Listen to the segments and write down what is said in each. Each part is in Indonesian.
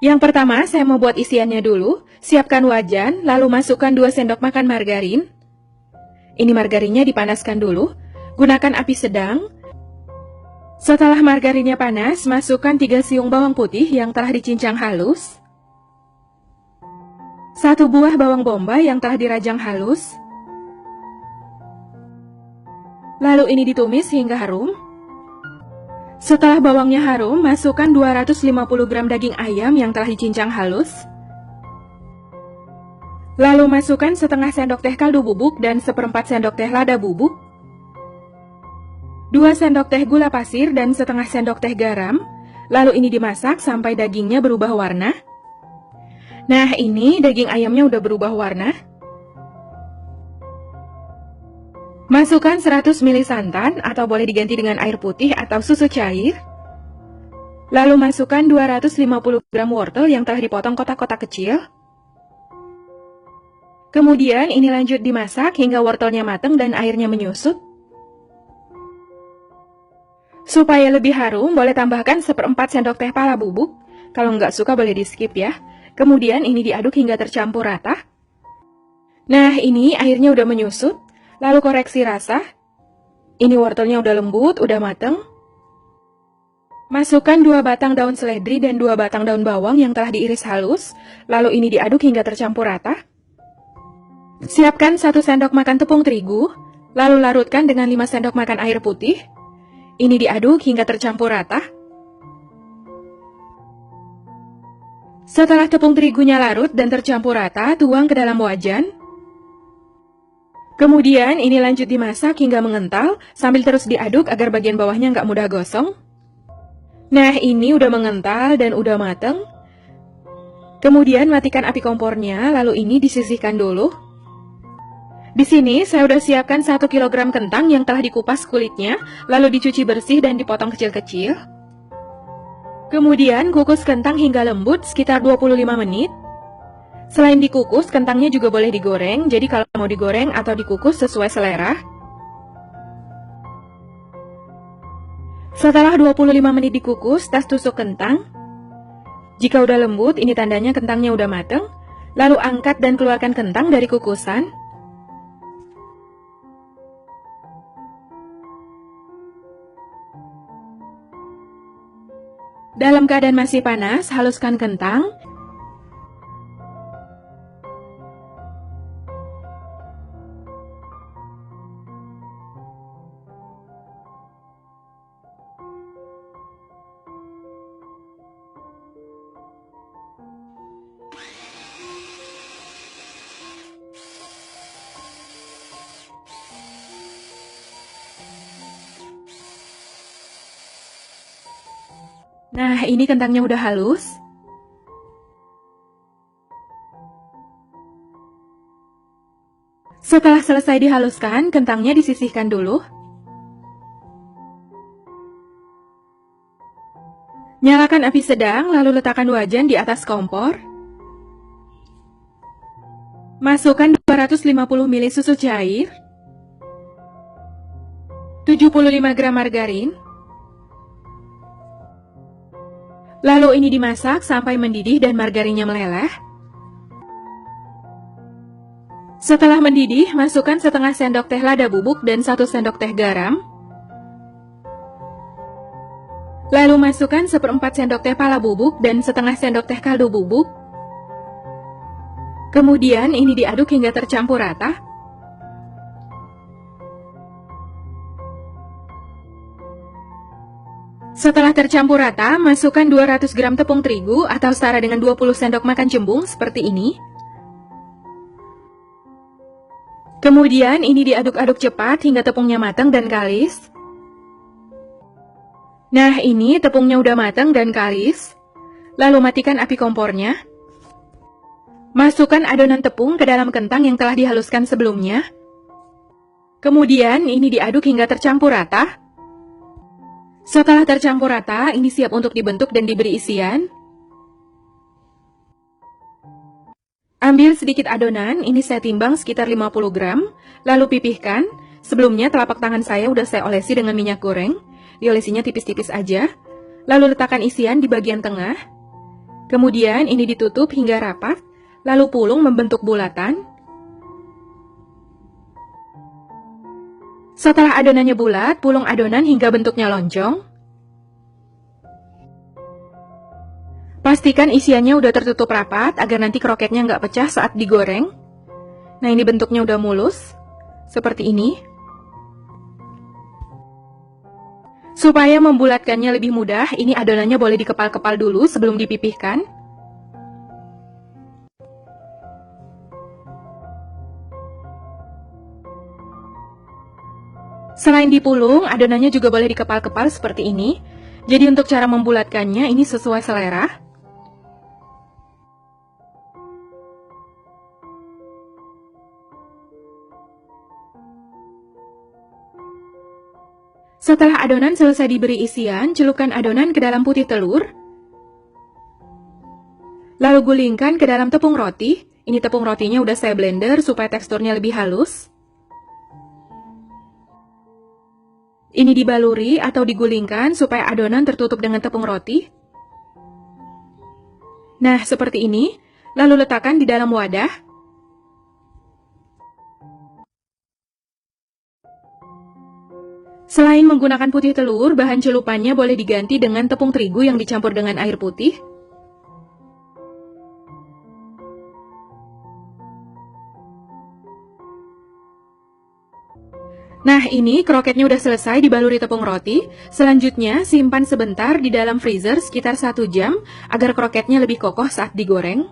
Yang pertama, saya mau buat isiannya dulu. Siapkan wajan, lalu masukkan 2 sendok makan margarin. Ini margarinnya dipanaskan dulu. Gunakan api sedang. Setelah margarinnya panas, masukkan 3 siung bawang putih yang telah dicincang halus. 1 buah bawang bombay yang telah dirajang halus. Lalu ini ditumis hingga harum. Setelah bawangnya harum, masukkan 250 gram daging ayam yang telah dicincang halus. Lalu masukkan setengah sendok teh kaldu bubuk dan 1/4 sendok teh lada bubuk. 2 sendok teh gula pasir dan setengah sendok teh garam. Lalu ini dimasak sampai dagingnya berubah warna. Nah, ini daging ayamnya udah berubah warna. Masukkan 100 ml santan atau boleh diganti dengan air putih atau susu cair. Lalu masukkan 250 gram wortel yang telah dipotong kotak-kotak kecil. Kemudian ini lanjut dimasak hingga wortelnya matang dan airnya menyusut. Supaya lebih harum, boleh tambahkan 1/4 sendok teh pala bubuk. Kalau nggak suka boleh di skip ya. Kemudian ini diaduk hingga tercampur rata. Nah, ini airnya udah menyusut. Lalu koreksi rasa. Ini wortelnya udah lembut, udah mateng. Masukkan 2 batang daun seledri dan 2 batang daun bawang yang telah diiris halus. Lalu ini diaduk hingga tercampur rata. Siapkan 1 sendok makan tepung terigu. Lalu larutkan dengan 5 sendok makan air putih. Ini diaduk hingga tercampur rata. Setelah tepung terigunya larut dan tercampur rata, tuang ke dalam wajan. Kemudian ini lanjut dimasak hingga mengental sambil terus diaduk agar bagian bawahnya nggak mudah gosong. Nah, ini udah mengental dan udah mateng. Kemudian matikan api kompornya, lalu ini disisihkan dulu. Di sini saya udah siapkan 1 kg kentang yang telah dikupas kulitnya, lalu dicuci bersih dan dipotong kecil-kecil. Kemudian kukus kentang hingga lembut sekitar 25 menit. Selain dikukus, kentangnya juga boleh digoreng, jadi kalau mau digoreng atau dikukus sesuai selera. Setelah 25 menit dikukus, tas tusuk kentang. Jika udah lembut, ini tandanya kentangnya udah mateng. Lalu angkat dan keluarkan kentang dari kukusan. Dalam keadaan masih panas, haluskan kentang. Nah, ini kentangnya udah halus. Setelah selesai dihaluskan, kentangnya disisihkan dulu. Nyalakan api sedang, lalu letakkan wajan di atas kompor. Masukkan 250 ml susu cair, 75 gram margarin. Lalu ini dimasak sampai mendidih dan margarinnya meleleh. Setelah mendidih, masukkan setengah sendok teh lada bubuk dan 1 sendok teh garam. Lalu masukkan 1/4 sendok teh pala bubuk dan setengah sendok teh kaldu bubuk. Kemudian ini diaduk hingga tercampur rata. Setelah tercampur rata, masukkan 200 gram tepung terigu atau setara dengan 20 sendok makan jembung seperti ini. Kemudian ini diaduk-aduk cepat hingga tepungnya matang dan kalis. Nah, ini tepungnya udah matang dan kalis. Lalu matikan api kompornya. Masukkan adonan tepung ke dalam kentang yang telah dihaluskan sebelumnya. Kemudian ini diaduk hingga tercampur rata. Setelah tercampur rata, ini siap untuk dibentuk dan diberi isian. Ambil sedikit adonan, ini saya timbang sekitar 50 gram, lalu pipihkan. Sebelumnya telapak tangan saya udah saya olesi dengan minyak goreng, diolesinya tipis-tipis aja. Lalu letakkan isian di bagian tengah. Kemudian ini ditutup hingga rapat, lalu pulung membentuk bulatan. Setelah adonannya bulat, pulung adonan hingga bentuknya lonjong. Pastikan isiannya udah tertutup rapat agar nanti kroketnya nggak pecah saat digoreng. Nah, ini bentuknya udah mulus, seperti ini. Supaya membulatkannya lebih mudah, ini adonannya boleh dikepal-kepal dulu sebelum dipipihkan. Selain dipulung, adonannya juga boleh dikepal-kepal seperti ini. Jadi untuk cara membulatkannya, ini sesuai selera. Setelah adonan selesai diberi isian, celupkan adonan ke dalam putih telur. Lalu gulingkan ke dalam tepung roti. Ini tepung rotinya udah saya blender supaya teksturnya lebih halus. Ini dibaluri atau digulingkan supaya adonan tertutup dengan tepung roti. Nah, seperti ini. Lalu letakkan di dalam wadah. Selain menggunakan putih telur, bahan celupannya boleh diganti dengan tepung terigu yang dicampur dengan air putih. Nah, ini kroketnya udah selesai dibaluri tepung roti. Selanjutnya, simpan sebentar di dalam freezer sekitar 1 jam agar kroketnya lebih kokoh saat digoreng.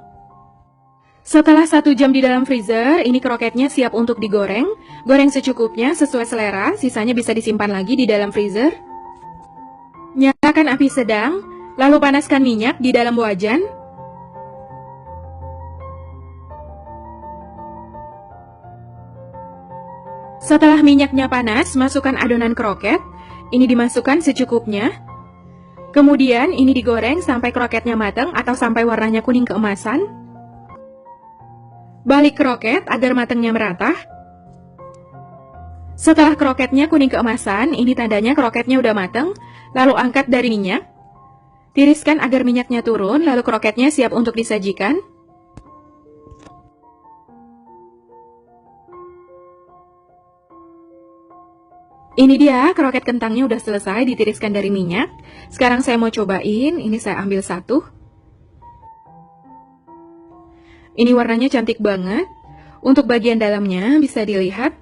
Setelah 1 jam di dalam freezer, ini kroketnya siap untuk digoreng. Goreng secukupnya sesuai selera, sisanya bisa disimpan lagi di dalam freezer. Nyalakan api sedang, lalu panaskan minyak di dalam wajan. Setelah minyaknya panas, masukkan adonan kroket. Ini dimasukkan secukupnya. Kemudian ini digoreng sampai kroketnya matang atau sampai warnanya kuning keemasan. Balik kroket agar matangnya merata. Setelah kroketnya kuning keemasan, ini tandanya kroketnya udah matang. Lalu angkat dari minyak. Tiriskan agar minyaknya turun, lalu kroketnya siap untuk disajikan. Ini dia, kroket kentangnya udah selesai ditiriskan dari minyak. Sekarang saya mau cobain, ini saya ambil satu. Ini warnanya cantik banget. Untuk bagian dalamnya bisa dilihat.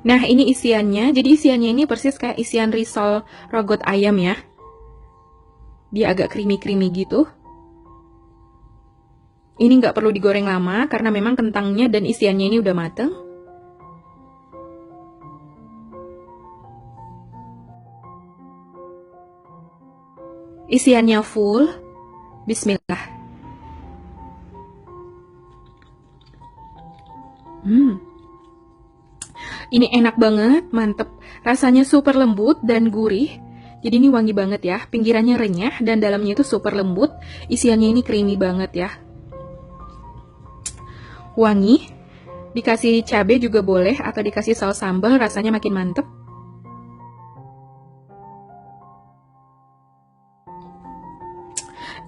Nah, ini isiannya. Jadi isiannya ini persis kayak isian risol rogot ayam ya. Dia agak creamy-creamy gitu. Ini nggak perlu digoreng lama karena memang kentangnya dan isiannya ini udah mateng. Isiannya full. Bismillah. Ini enak banget, mantep. Rasanya super lembut dan gurih. Jadi ini wangi banget ya. Pinggirannya renyah dan dalamnya itu super lembut. Isiannya ini creamy banget ya. Wangi. Dikasih cabai juga boleh atau dikasih saus sambal, rasanya makin mantep.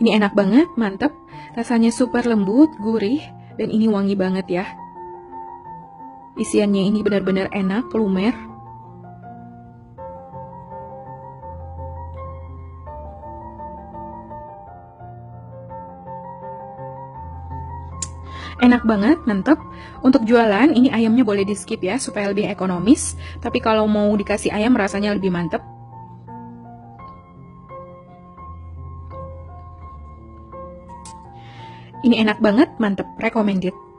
Ini enak banget, mantep. Rasanya super lembut, gurih, dan ini wangi banget ya. Isiannya ini benar-benar enak, lumer. Enak banget, mantep. Untuk jualan, ini ayamnya boleh di skip ya, supaya lebih ekonomis. Tapi kalau mau dikasih ayam, rasanya lebih mantep. Ini enak banget, mantep, recommended.